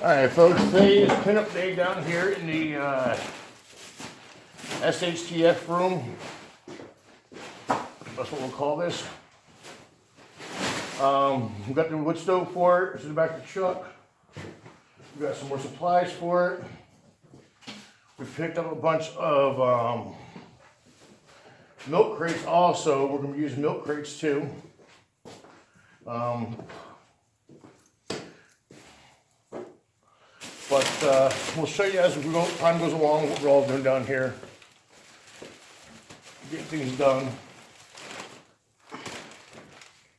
Alright folks, today is pinup day down here in the SHTF room. That's what we'll call this. We've got the wood stove for it. It's in the back of the truck. We've got some more supplies for it. We picked up a bunch of milk crates also. We're going to use milk crates too. But we'll show you as time goes along what we're all doing down here. Getting things done.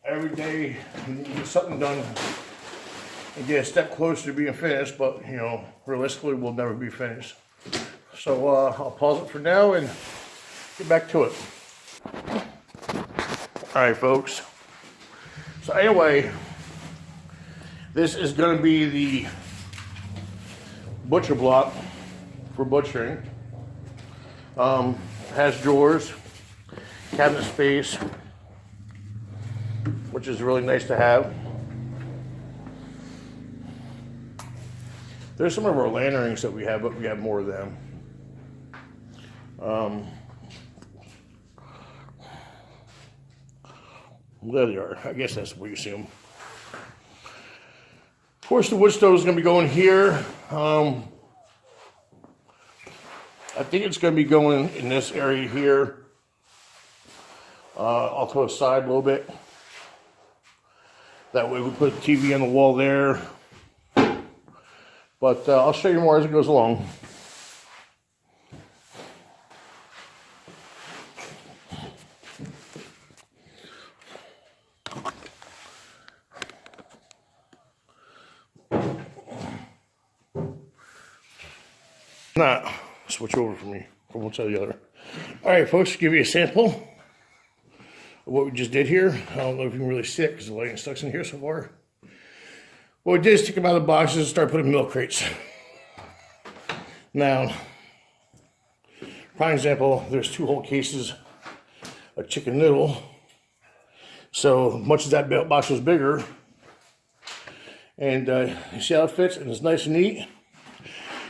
Every day we need to get something done and get a step closer to being finished, but you know, realistically we'll never be finished. So I'll pause it for now and get back to it. Alright folks. So anyway, this is going to be the butcher block for butchering. Has drawers, cabinet space, which is really nice to have. There's some of our lanternings that we have, but we have more of them. There they are. I guess that's where you see them. Of course, the wood stove is going to be going here. I think it's going to be going in this area here. I'll to the side a little bit. That way we put the TV on the wall there. But I'll show you more as it goes along. Nah, switch over for me from one side to the other. All right, folks, give you a sample of what we just did here. I don't know if you can really see it because the lighting stuck's in here so far. What we did is take them out of the boxes and start putting milk crates. Now, prime example, there's 2 whole cases of chicken noodle. So much as that box was bigger, and you see how it fits, and it's nice and neat.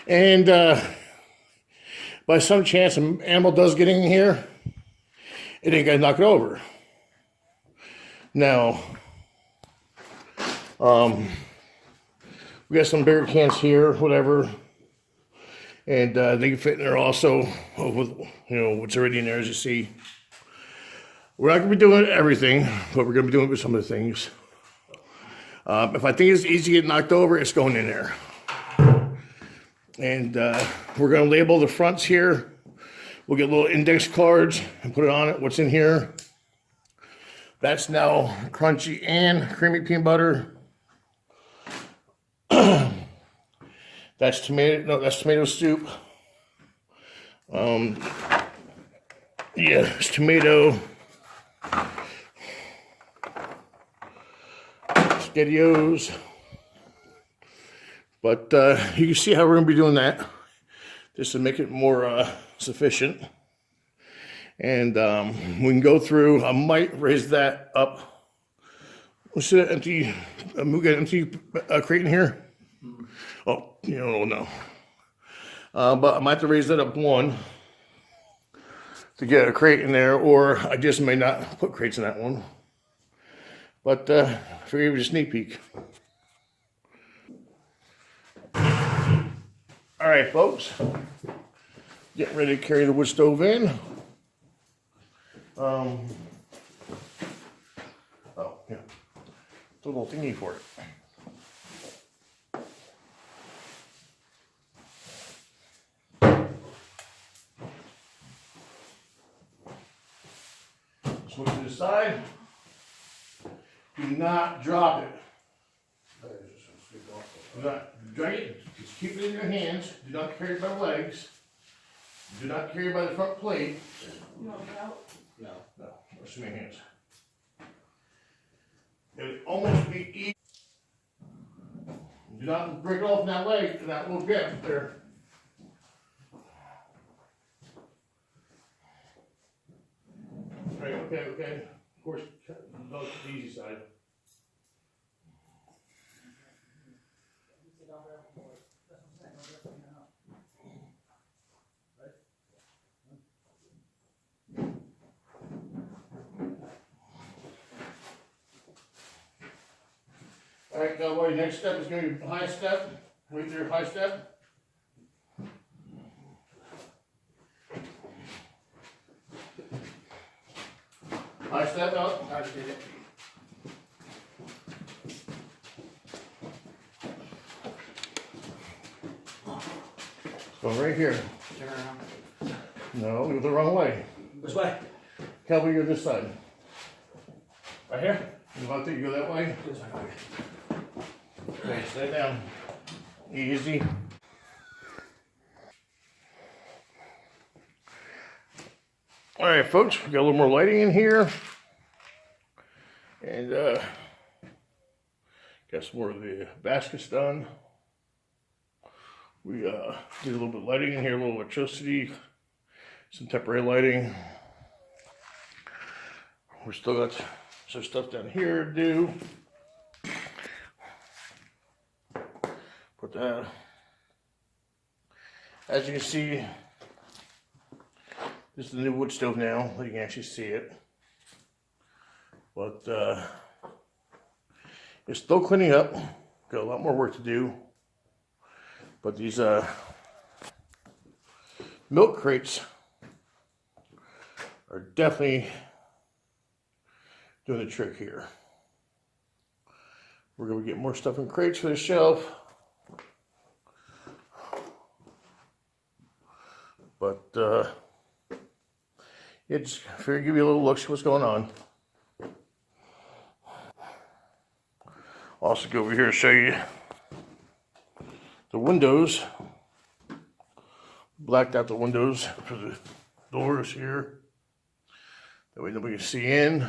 And by some chance an animal does get in here, it ain't gonna knock it over. Now, we got some bigger cans here, whatever, and they can fit in there also with, you know, what's already in there, as you see. We're not gonna be doing everything, but we're gonna be doing it with some of the things. If I think it's easy to get knocked over, it's going in there. And we're going to label the fronts here. We'll get little index cards and put it on it, what's in here. That's now crunchy and creamy peanut butter. That's tomato soup. Yeah, it's tomato. SPAGHTIOS. But you can see how we're going to be doing that, just to make it more sufficient. And we can go through. I might raise that up. Let's see that empty. We got an empty crate in here. Oh, you don't know. But I might have to raise that up 1 to get a crate in there, or I just may not put crates in that one. But for you, just sneak peek. All right, folks, getting ready to carry the wood stove in. Oh, yeah, it's a little thingy for it. Switch to the side. Do not drop it. Do not drag it, just keep it in your hands. Do not carry it by the legs. Do not carry it by the front plate. You want it out? No, just in your hands. It would almost be easy. Do not break it off in that leg, and that little gap there. Right, okay. Of course, go to the easy side. All right, cowboy, next step is going to be high step. Right there, high step. High step up. I did it. So right here. Turn around. No, you go the wrong way. This way. Cowboy, you're this side. Right here? You want to go that way? This way. Okay, stay down. Easy. All right, folks, we got a little more lighting in here. And got some more of the baskets done. We did a little bit of lighting in here, a little electricity, some temporary lighting. We still got some stuff down here to do. Put that. As you can see, this is the new wood stove now. You can actually see it. But it's still cleaning up. Got a lot more work to do. But these milk crates are definitely doing the trick here. We're going to get more stuff in crates for the shelf. But it's fair to give you a little look, see what's going on. Also go over here and show you the windows. Blacked out the windows for the doors here. That way nobody can see in.